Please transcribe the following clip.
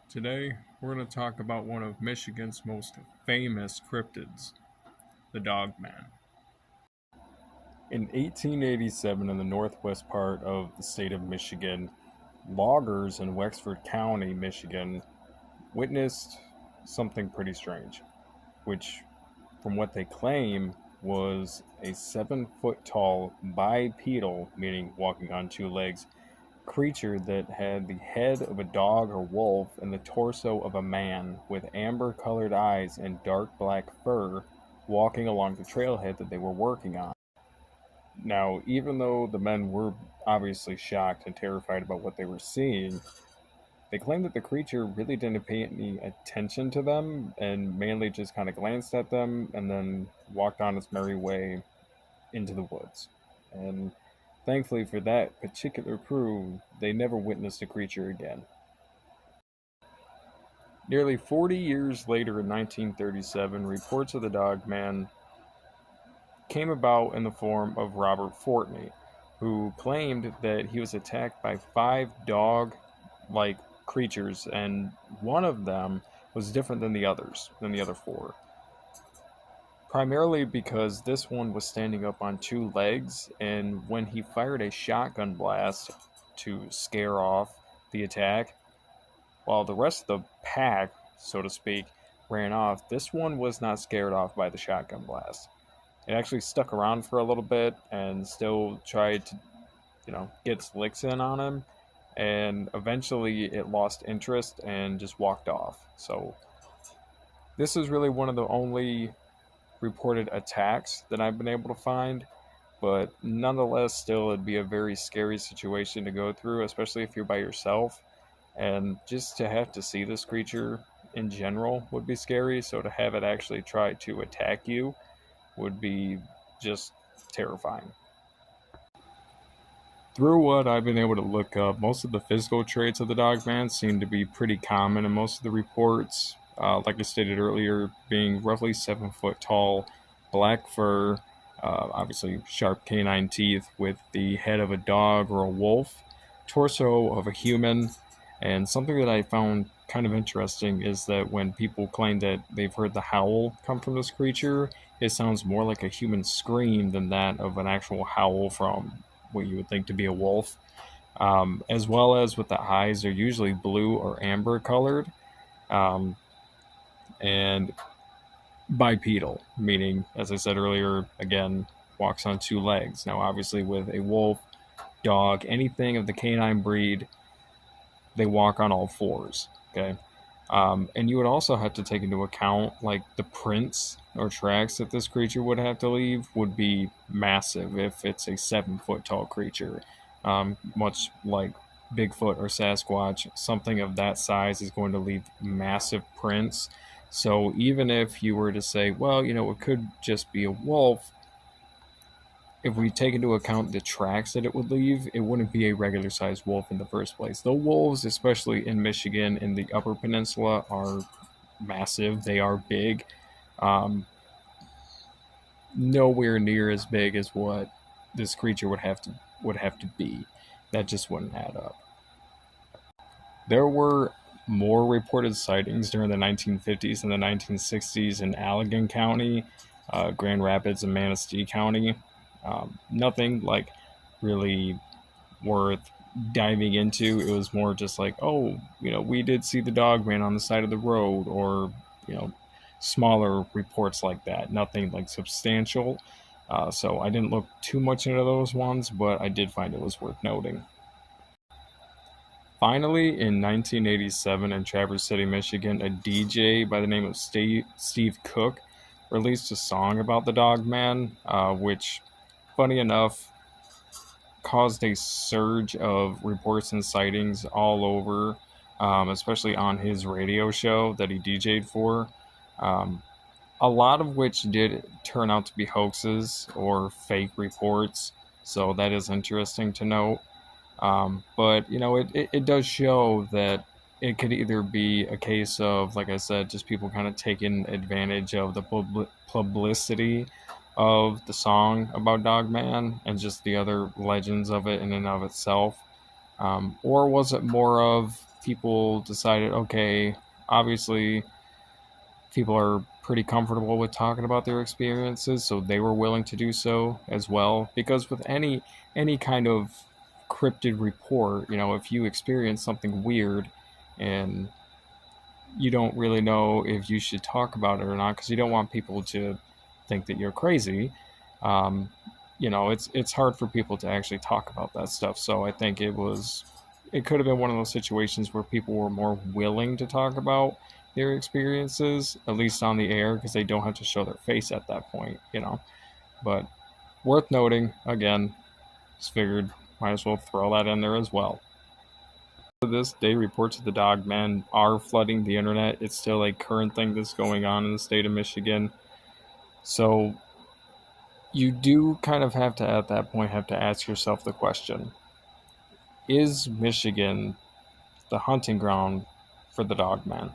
Today, we're going to talk about one of Michigan's most famous cryptids, the Dogman. In 1887, in the northwest part of the state of Michigan, loggers in Wexford County, Michigan, witnessed something pretty strange, which, from what they claim, was a 7 foot tall bipedal, meaning walking on two legs, creature that had the head of a dog or wolf and the torso of a man with amber colored eyes and dark black fur walking along the trailhead that they were working on. Now, even though the men were obviously shocked and terrified about what they were seeing, they claimed that the creature really didn't pay any attention to them and mainly just kind of glanced at them and then walked on its merry way into the woods. And thankfully for that particular crew, they never witnessed a creature again. Nearly 40 years later in 1937, reports of the Dogman came about in the form of Robert Fortney, who claimed that he was attacked by five dog like creatures, and one of them was different than the other four. Primarily because this one was standing up on two legs, and when he fired a shotgun blast to scare off the attack, while the rest of the pack, so to speak, ran off, this one was not scared off by the shotgun blast. It actually stuck around for a little bit and still tried to, get its licks in on him, and eventually it lost interest and just walked off. So this is really one of the only reported attacks that I've been able to find, but nonetheless, still, it'd be a very scary situation to go through, especially if you're by yourself. And just to have to see this creature in general would be scary, so to have it actually try to attack you would be just terrifying. Through what I've been able to look up, most of the physical traits of the Dogman seem to be pretty common in most of the reports. Like I stated earlier, being roughly 7 foot tall, black fur, obviously sharp canine teeth with the head of a dog or a wolf, torso of a human, and something that I found kind of interesting is that when people claim that they've heard the howl come from this creature, it sounds more like a human scream than that of an actual howl from what you would think to be a wolf. As well as with the eyes, they're usually blue or amber colored. Um, and bipedal, meaning, as I said earlier, again, walks on two legs. Now, obviously, with a wolf, dog, anything of the canine breed, they walk on all fours. Okay. And you would also have to take into account like the prints or tracks that this creature would have to leave would be massive if it's a 7 foot tall creature. Much like Bigfoot or Sasquatch, something of that size is going to leave massive prints. So even if you were to say, well, it could just be a wolf, if we take into account the tracks that it would leave, it wouldn't be a regular sized wolf in the first place. The wolves, especially in Michigan in the Upper Peninsula, are massive. They are big. Um, Nowhere near as big as what this creature would have to be. That just wouldn't add up. There were more reported sightings during the 1950s and the 1960s in Allegan County, Grand Rapids, and Manistee County. Nothing like really worth diving into. It was more just like, oh, we did see the Dogman on the side of the road, or smaller reports like that. Nothing like substantial. So I didn't look too much into those ones, but I did find it was worth noting. Finally, in 1987 in Traverse City, Michigan, a DJ by the name of Steve Cook released a song about the Dogman, which, funny enough, caused a surge of reports and sightings all over, especially on his radio show that he DJ'd for. Um, a lot of which did turn out to be hoaxes or fake reports, so that is interesting to note. But it does show that it could either be a case of, like I said, just people kind of taking advantage of the publicity of the song about Dogman and just the other legends of it in and of itself. Or was it more of people decided, okay, obviously people are pretty comfortable with talking about their experiences, so they were willing to do so as well. Because with any kind of cryptid report, if you experience something weird and you don't really know if you should talk about it or not, because you don't want people to think that you're crazy. Um, it's hard for people to actually talk about that stuff. So I think it could have been one of those situations where people were more willing to talk about their experiences, at least on the air, because they don't have to show their face at that point. But worth noting, again, just figured might as well throw that in there as well. This day, reports of the dog man are flooding the internet. It's still a current thing that's going on in the state of Michigan. So you do kind of have to, at that point, have to ask yourself the question: is Michigan the hunting ground for the dog man?